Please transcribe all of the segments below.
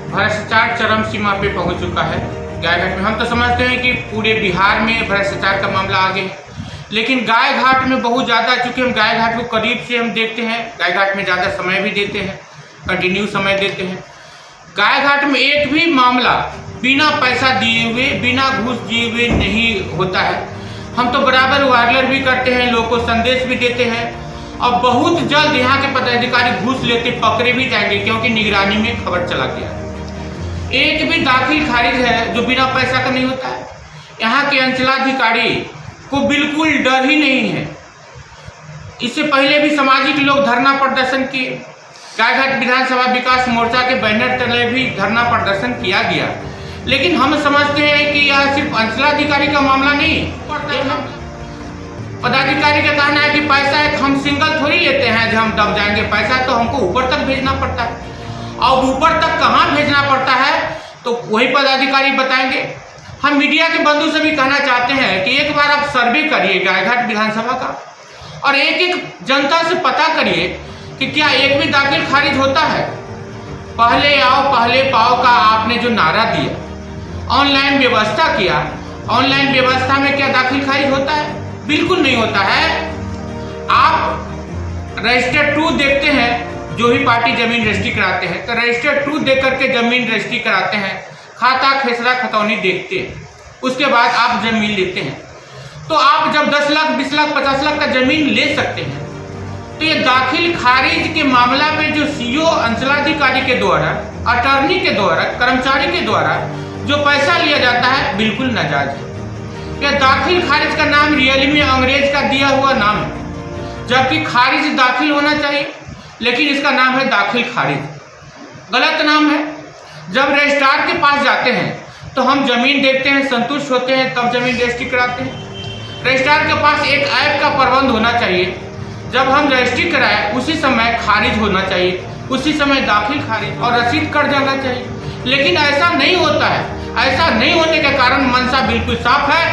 भ्रष्टाचार चरम सीमा पे पहुंच चुका है गायघाट में। हम तो समझते हैं कि पूरे बिहार में भ्रष्टाचार का मामला आगे है, लेकिन गायघाट में बहुत ज़्यादा, चूँकि हम गायघाट को करीब से हम देखते हैं, गायघाट में ज़्यादा समय भी देते हैं, कंटिन्यू समय देते हैं। गायघाट में एक भी मामला बिना पैसा दिए हुए, बिना घूस दिए हुए नहीं होता है। हम तो बराबर वायरल भी करते हैं, लोगों को संदेश भी देते हैं, और बहुत जल्द यहाँ के पदाधिकारी घूस लेते पकड़े भी जाएंगे, क्योंकि निगरानी में खबर चला गया है। एक भी दाखिल खारिज है जो बिना पैसा का नहीं होता है। यहाँ के अंचलाधिकारी को बिल्कुल डर ही नहीं है। इससे पहले भी सामाजिक लोग धरना प्रदर्शन किए, गायघाट विधानसभा विकास मोर्चा के बैनर तले भी धरना प्रदर्शन किया गया, लेकिन हम समझते हैं कि यह सिर्फ अंचलाधिकारी का मामला नहीं। पदाधिकारी का कहना है कि पैसा एक हम सिंगल थोड़ी लेते हैं जो हम दब जाएंगे, पैसा तो हमको ऊपर तक भेजना पड़ता है। और ऊपर तक कहाँ भेजना पड़ता है तो वही पदाधिकारी बताएंगे। हम मीडिया के बंधु से भी कहना चाहते हैं कि एक बार आप सर्वे करिए गायघाट विधानसभा का, और एक एक जनता से पता करिए कि क्या एक भी दाखिल खारिज होता है। पहले आओ पहले पाओ का आपने जो नारा दिया, ऑनलाइन व्यवस्था किया, ऑनलाइन व्यवस्था में क्या दाखिल खारिज होता है? बिल्कुल नहीं होता है। आप रजिस्टर 2 देखते हैं, जो भी पार्टी जमीन रजिस्ट्री कराते हैं तो रजिस्टर 2 देख करके जमीन रजिस्ट्री कराते हैं, खाता खेसरा खतौनी देखते हैं, उसके बाद आप जमीन लेते हैं। तो आप जब 10 लाख 20 लाख 50 लाख का जमीन ले सकते हैं, तो ये दाखिल खारिज के मामला में जो सीओ अंचलाधिकारी के द्वारा, अटॉर्नी के द्वारा, कर्मचारी के द्वारा जो पैसा लिया जाता है, बिल्कुल नाजायज है। यह दाखिल खारिज का नाम रियली में अंग्रेज का दिया हुआ नाम है, जबकि खारिज दाखिल होना चाहिए, लेकिन इसका नाम है दाखिल खारिज, गलत नाम है। जब रजिस्ट्रार के पास जाते हैं तो हम जमीन देखते हैं, संतुष्ट होते हैं, तब जमीन रजिस्ट्री कराते हैं। रजिस्ट्रार के पास एक ऐप का प्रबंध होना चाहिए, जब हम रजिस्ट्री कराएं उसी समय खारिज होना चाहिए, उसी समय दाखिल खारिज और रसीद कट जाना चाहिए, लेकिन ऐसा नहीं होता है। ऐसा नहीं होने के कारण मंशा बिल्कुल साफ है,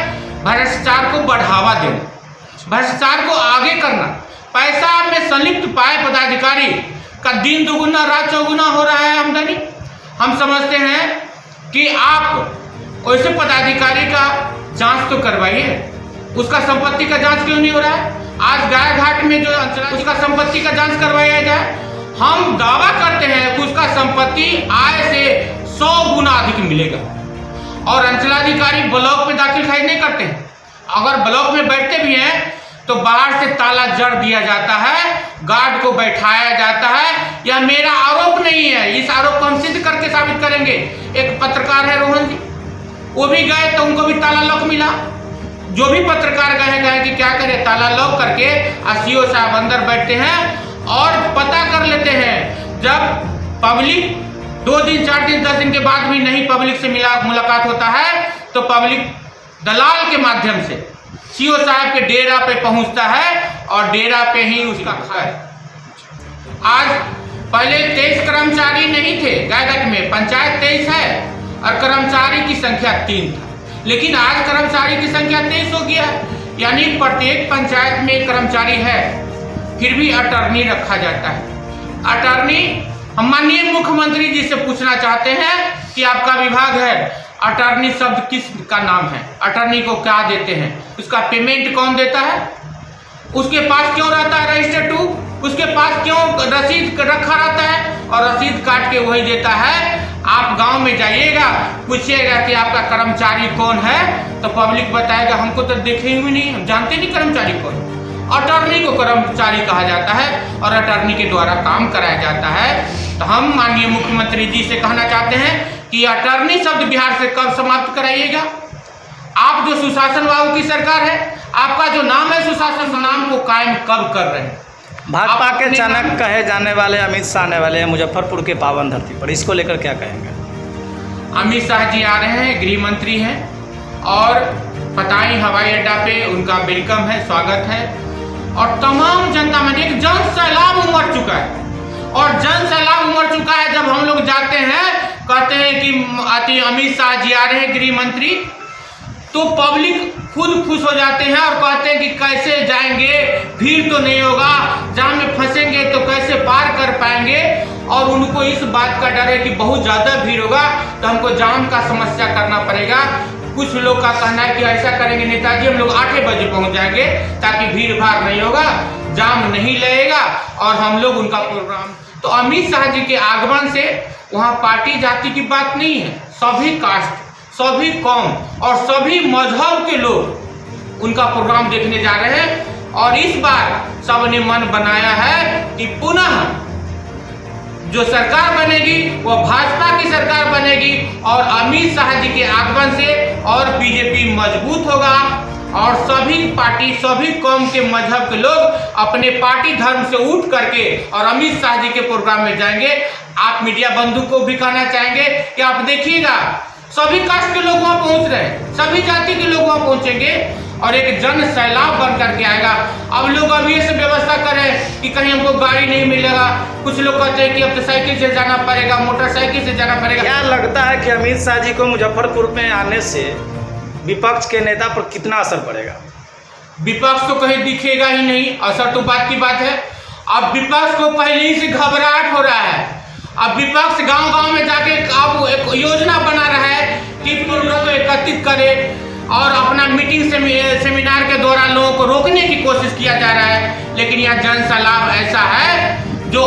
भ्रष्टाचार को बढ़ावा देना, भ्रष्टाचार को आगे करना, पैसा में संलिप्त पाए पदाधिकारी का दिन दुगुना रात चौगुना हो रहा है आमदनी। हम समझते हैं कि आप वैसे पदाधिकारी का जांच तो करवाइए, उसका संपत्ति का जांच क्यों नहीं हो रहा है? आज गायघाट में जो उसका संपत्ति का जांच करवाया जाए। हम दावा करते हैं कि उसका संपत्ति आय से 100 गुना अधिक मिलेगा, और अंचलाधिकारी ब्लॉक में दाखिल खारिज नहीं करते हैं। अगर ब्लॉक में बैठते भी हैं तो बाहर से ताला जड़ दिया जाता है, गार्ड को बैठाया जाता है। यह मेरा आरोप नहीं है, इस आरोप को हम सिद्ध करके साबित करेंगे। एक पत्रकार है रोहन जी, वो भी गए तो उनको भी ताला लॉक मिला। जो भी पत्रकार गए कि क्या करें, ताला लॉक करके सीओ साहब अंदर बैठते हैं और पता कर लेते हैं। जब पब्लिक 2 दिन 4 दिन 10 दिन के बाद भी नहीं पब्लिक से मुलाकात होता है, तो पब्लिक दलाल के माध्यम से सीओ साहब के डेरा पे पहुंचता है, और डेरा पे ही उसका खैर। आज पहले 23 कर्मचारी नहीं थे गायघाट में, पंचायत 23 है और कर्मचारी की संख्या 3 था, लेकिन आज कर्मचारी की संख्या 23 हो गया है, यानी प्रत्येक पंचायत में एक कर्मचारी है। फिर भी अटॉर्नी रखा जाता है। अटॉर्नी, हम माननीय मुख्यमंत्री जी से पूछना चाहते हैं कि आपका विभाग है, अटॉर्नी शब्द किस का नाम है? अटॉर्नी को क्या देते हैं? उसका पेमेंट कौन देता है? उसके पास क्यों रहता है रजिस्टर 2? उसके पास क्यों रसीद रखा रहता है और रसीद काट के वही देता है? आप गांव में जाइएगा, पूछिएगा कि आपका कर्मचारी कौन है, तो पब्लिक बताएगा हमको तो देखे हुए नहीं, हम जानते नहीं कर्मचारी कौन। अटॉर्नी को कर्मचारी कहा जाता है और अटॉर्नी के द्वारा काम कराया जाता है। तो हम माननीय मुख्यमंत्री जी से कहना चाहते हैं कि अटॉर्नी शब्द बिहार से कब समाप्त कराइएगा। आप जो सुशासन बाबू की सरकार है, आपका जो नाम है सुशासन, नाम को कायम कब कर रहे हैं? भाजपा के चाणक्य कहे जाने वाले अमित शाह आने वाले हैं मुजफ्फरपुर के पावन धरती पर, इसको लेकर क्या कहेंगे? अमित शाह जी आ रहे हैं, गृह मंत्री हैं, और पताई हवाई अड्डा पे उनका वेलकम है, स्वागत है। और तमाम जनता में एक जन सैलाब उमड़ चुका है, और जन सैलाब उमड़ चुका है। जब हम लोग जाते हैं, कहते हैं कि अमित शाह जी आ रहे हैं गृह मंत्री, तो पब्लिक खुद खुश हो जाते हैं और कहते हैं कि कैसे जाएंगे, भीड़ तो नहीं होगा, जाम में फंसेंगे तो कैसे पार कर पाएंगे। और उनको इस बात का डर है कि बहुत ज़्यादा भीड़ होगा तो हमको जाम का समस्या करना पड़ेगा। कुछ लोग का कहना है कि ऐसा करेंगे नेताजी, हम लोग 8 बजे पहुंच जाएंगे ताकि भीड़ भाड़ नहीं होगा, जाम नहीं लगेगा और हम लोग उनका प्रोग्राम। तो अमित शाह जी के आगमन से वहाँ पार्टी जाति की बात नहीं है, सभी कास्ट, सभी कौम और सभी मजहब के लोग उनका प्रोग्राम देखने जा रहे हैं। और इस बार सबने मन बनाया है कि पुनः जो सरकार बनेगी वो भाजपा की सरकार बनेगी और अमित शाह जी के आगमन से और बीजेपी मजबूत होगा और सभी पार्टी, सभी कौम के मजहब के लोग अपने पार्टी धर्म से उठ करके और अमित शाह जी के प्रोग्राम में जाएंगे। आप मीडिया बंधु को भी कहना चाहेंगे कि आप देखिएगा सभी कास्ट के लोग वहाँ पहुँच रहे हैं, सभी जाति के लोग वहाँ पहुँचेंगे और एक जन सैलाब बन करके आएगा। अब लोग अभी से व्यवस्था करें कि कहीं हमको गाड़ी नहीं मिलेगा, कुछ लोग कहते हैं कि अब तो साइकिल से जाना पड़ेगा, मोटरसाइकिल से जाना पड़ेगा। क्या लगता है कि अमित शाह जी को मुजफ्फरपुर में आने से विपक्ष के नेता पर कितना असर पड़ेगा? विपक्ष तो कहीं दिखेगा ही नहीं, असर तो बात की बात है। अब विपक्ष को पहले ही से घबराहट हो रहा है। अब विपक्ष गांव-गांव में जाके अब एक योजना बना रहा है कि लोगों को एकत्रित करे और अपना मीटिंग सेमिनार के दौरान लोगों को रोकने की कोशिश किया जा रहा है। लेकिन यह जन सलाह ऐसा है जो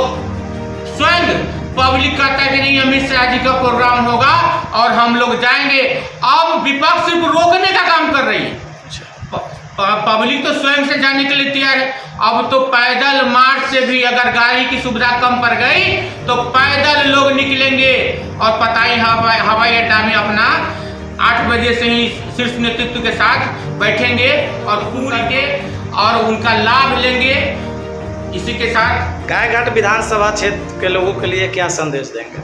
स्वयं पब्लिक कहता है कि नहीं अमित शाह जी का प्रोग्राम होगा और हम लोग जाएंगे। अब विपक्ष सिर्फ रोकने का काम कर रही है, पब्लिक तो स्वयं से जाने के लिए तैयार है। अब तो पैदल मार्च से भी अगर गाड़ी की सुविधा कम पड़ गई तो पैदल लोग निकलेंगे और पता ही हवाई अड्डा में अपना 8 बजे से ही शीर्ष नेतृत्व के साथ बैठेंगे और पूरे और उनका लाभ लेंगे। इसी के साथ गायघाट विधानसभा क्षेत्र के लोगों के लिए क्या संदेश देंगे?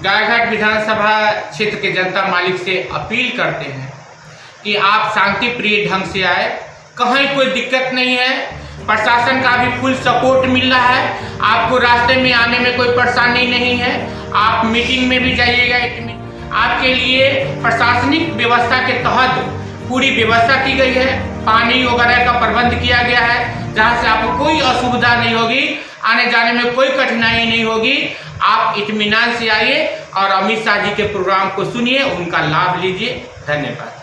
गायघाट विधानसभा क्षेत्र के जनता मालिक से अपील करते हैं कि आप शांति प्रिय ढंग से आए, कहीं कोई दिक्कत नहीं है, प्रशासन का भी फुल सपोर्ट मिल रहा है, आपको रास्ते में आने में कोई परेशानी नहीं है। आप मीटिंग में भी जाइएगा, आपके लिए प्रशासनिक व्यवस्था के तहत पूरी व्यवस्था की गई है, पानी वगैरह का प्रबंध किया गया है जहां से आपको कोई असुविधा नहीं होगी, आने जाने में कोई कठिनाई नहीं होगी। आप इत्मीनान से आइए और अमित शाह जी के प्रोग्राम को सुनिए, उनका लाभ लीजिए। धन्यवाद।